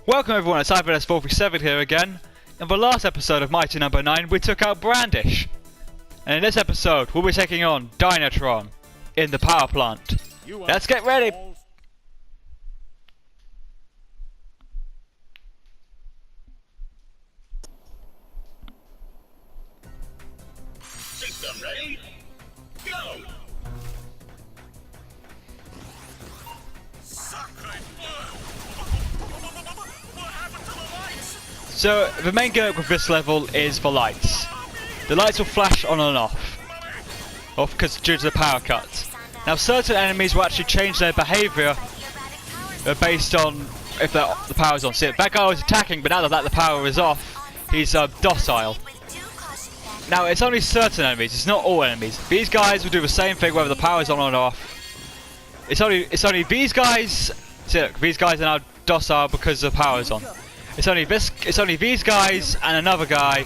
Welcome everyone, it's IVS437 here again. In the last episode of Mighty No. 9 we took out Brandish. And in this episode we'll be taking on Dynatron in the power plant. Let's get ready! System ready? Go! So the main gimmick with this level is the lights. The lights will flash on and off because due to the power cuts. Now certain enemies will actually change their behaviour based on if the power's on. See, that guy was attacking, but now that the power is off, he's docile. Now it's only certain enemies, it's not all enemies. These guys will do the same thing whether the power's on or off. It's only these guys. See, look, these guys are now docile because the power's on. It's only these guys and another guy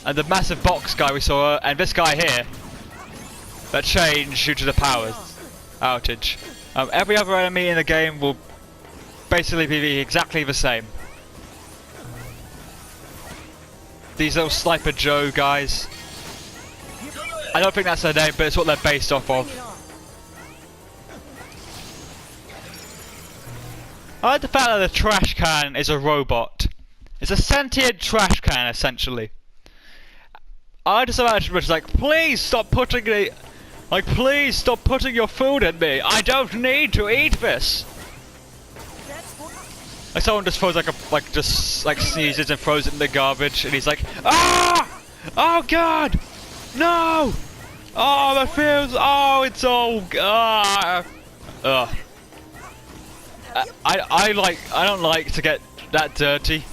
and the massive box guy we saw and this guy here that change due to the power outage. Every other enemy in the game will basically be exactly the same. These little Sniper Joe guys. I don't think that's their name, but it's what they're based off of. I like the fact that the trash can is a robot. It's a sentient trash can, essentially. I just imagine it's like, please stop putting your food in me. I don't need to eat this. Like someone just throws sneezes and throws it in the garbage, and he's like, ah! Oh God! No! Oh, that feels. Oh, it's all. Ah! Ugh. I don't like to get that dirty.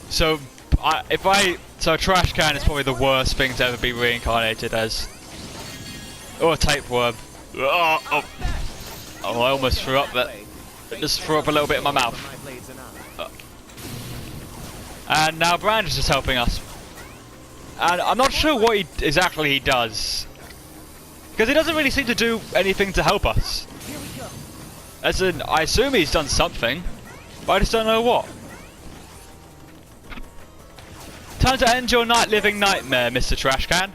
So a trash can is probably the worst thing to ever be reincarnated as. Or a tapeworm. Oh, I almost threw up that. Just threw up a little bit in my mouth. And now Brandish is helping us. And I'm not sure what exactly he does. Because he doesn't really seem to do anything to help us. As in, I assume he's done something, but I just don't know what. Time to end your living nightmare, Mr. Trash Can.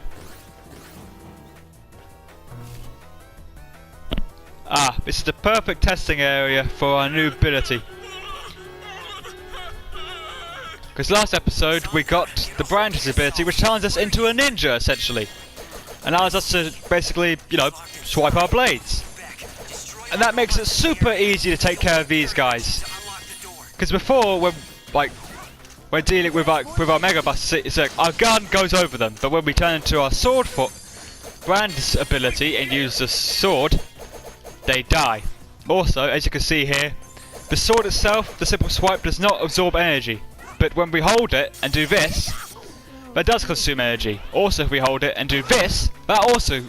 Ah, this is the perfect testing area for our new ability. Because last episode we got the Brandish ability, which turns us into a ninja, essentially. And allows us to basically, swipe our blades. And that makes it super easy to take care of these guys. Because before, when dealing with our Mega Busters, it's like our gun goes over them. But when we turn into our sword Brand's ability and use the sword, they die. Also, as you can see here, the sword itself, the simple swipe, does not absorb energy. But when we hold it and do this, that does consume energy. Also, if we hold it and do this, that also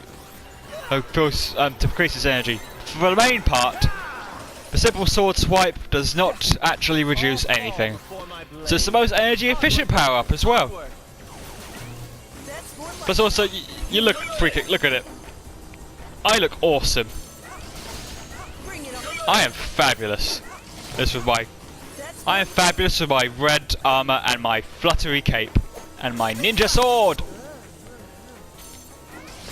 decreases energy. For the main part, the simple sword swipe does not actually reduce anything. So it's the most energy efficient power up as well. Plus also, you look freaking, look at it. I look awesome. I am fabulous. I am fabulous with my red armor and my fluttery cape and my ninja sword.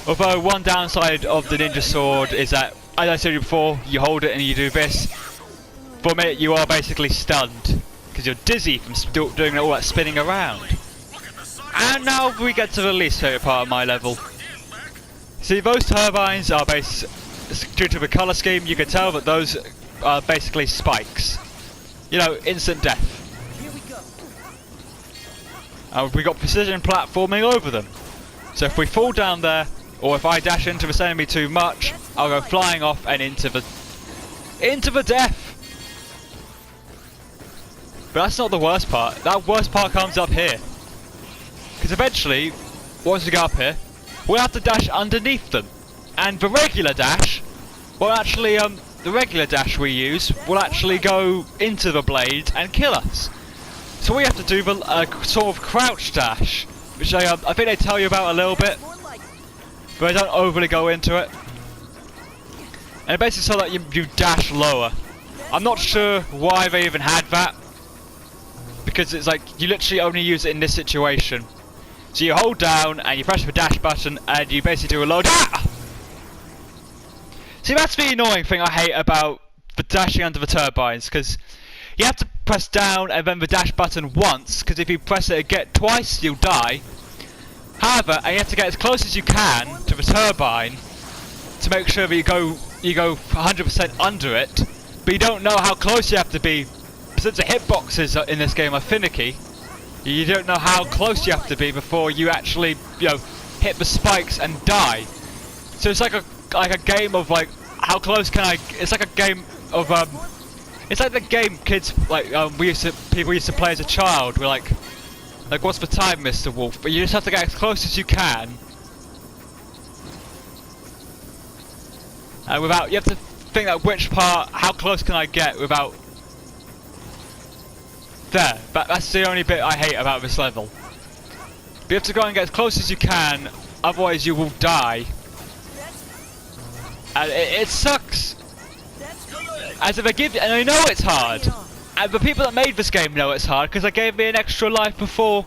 Although one downside of the ninja sword is that, as I said before, you hold it and you do this. For a minute you are basically stunned because you're dizzy from doing all that spinning around. And now we get to the least favourite part of my level. See, those turbines are due to the colour scheme, you can tell that those are basically spikes. Instant death. And we got precision platforming over them. So if we fall down there, or if I dash into this enemy too much, I'll go flying off and into the death. But that's not the worst part. That worst part comes up here. Because eventually, once we go up here, we'll have to dash underneath them. And the regular dash will actually, the regular dash we use will actually go into the blade and kill us. So we have to do the sort of crouch dash, which I think they tell you about a little bit, but I don't overly go into it. And it basically so that you dash lower. I'm not sure why they even had that, because it's like you literally only use it in this situation. So you hold down and you press the dash button and you basically do a load. Ah! See, that's the annoying thing I hate about the dashing under the turbines, because you have to press down and then the dash button once, because if you press it again twice, you'll die. However, and you have to get as close as you can to the turbine to make sure that you go 100% under it, but you don't know how close you have to be. Since the hitboxes in this game are finicky, you don't know how close you have to be before you actually, hit the spikes and die. So it's like a game of like, how close can I? It's like a game of it's like the game kids people used to play as a child. We're like what's the time, Mr. Wolf? But you just have to get as close as you can, and you have to think that which part, how close can I get without. There, that's the only bit I hate about this level. But you have to go and get as close as you can, otherwise you will die. And it sucks. As if and I know it's hard. And the people that made this game know it's hard, because they gave me an extra life before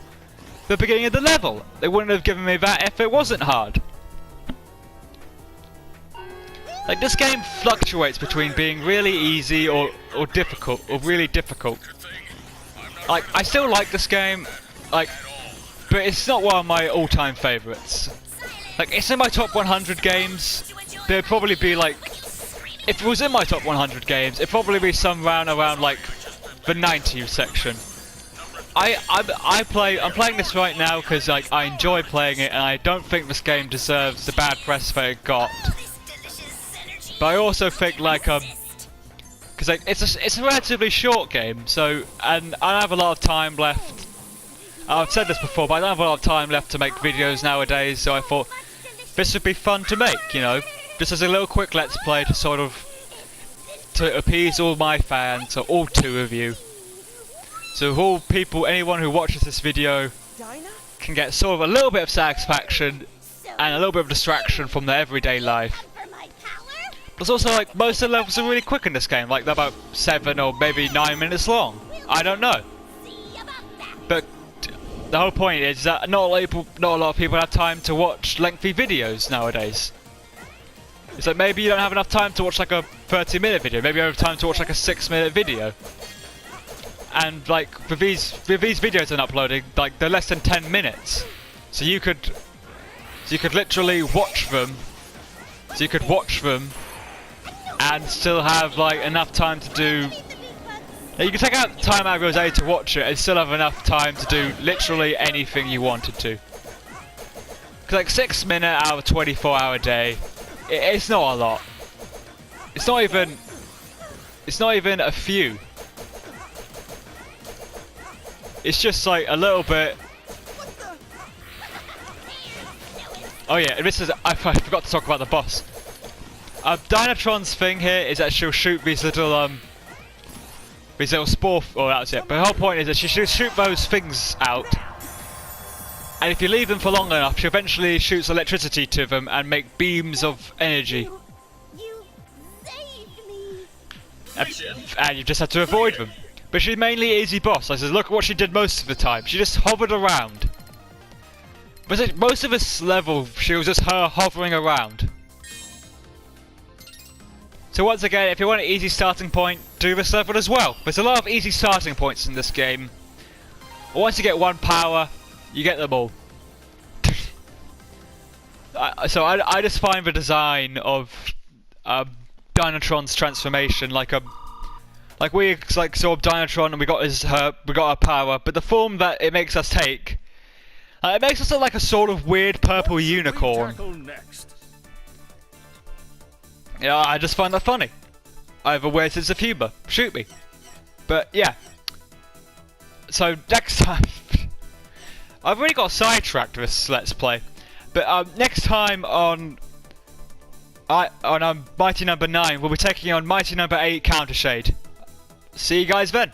the beginning of the level. They wouldn't have given me that if it wasn't hard. Like, this game fluctuates between being really easy or difficult, or really difficult. Like, I still like this game, but it's not one of my all-time favourites. Like, it's in my top 100 games. There'd probably be like, if it was in my top 100 games, it'd probably be some around like the 90 section. I'm playing this right now because I enjoy playing it, and I don't think this game deserves the bad press that it got. But I also think because it's a relatively short game, so, and I don't have a lot of time left. I've said this before, but I don't have a lot of time left to make videos nowadays, so I thought this would be fun to make, just as a little quick let's play to appease all my fans, so all 2 of you. So anyone who watches this video can get sort of a little bit of satisfaction and a little bit of distraction from their everyday life. Plus also, most of the levels are really quick in this game, they're about 7 or maybe 9 minutes long. I don't know. But the whole point is that not a lot of people have time to watch lengthy videos nowadays. It's like maybe you don't have enough time to watch like a 30-minute video, maybe you have time to watch like a 6-minute video. And with these videos I'm uploading, they're less than 10 minutes. So you could literally watch them. So you could watch them and still have enough time to do. You can take out time out of your day to watch it and still have enough time to do literally anything you wanted to. Because 6 minutes out of a 24-hour day, it's not a lot. It's not even a few. It's just a little bit. Oh yeah, I forgot to talk about the boss. Dynatron's thing here is that she'll shoot these little spore. Oh, that's it. But the whole point is that she'll shoot those things out, and if you leave them for long enough, she eventually shoots electricity to them and make beams of energy. You saved me. And you just have to avoid them. But she's mainly easy boss. Look at what she did most of the time. She just hovered around. But most of this level, she was just her hovering around. So once again, if you want an easy starting point, do this level as well. There's a lot of easy starting points in this game. Once you get 1 power, you get them all. So I just find the design of Dynatron's transformation sort of Dynatron, and we got our power, but the form that it makes us take, it makes us look like a sort of weird purple unicorn. Yeah, I just find that funny. I have a weird sense of humour. Shoot me. But yeah. So next time, I've already got sidetracked with this Let's Play. But next time on Mighty Number 9, we'll be taking on Mighty Number 8 Countershade. See you guys then.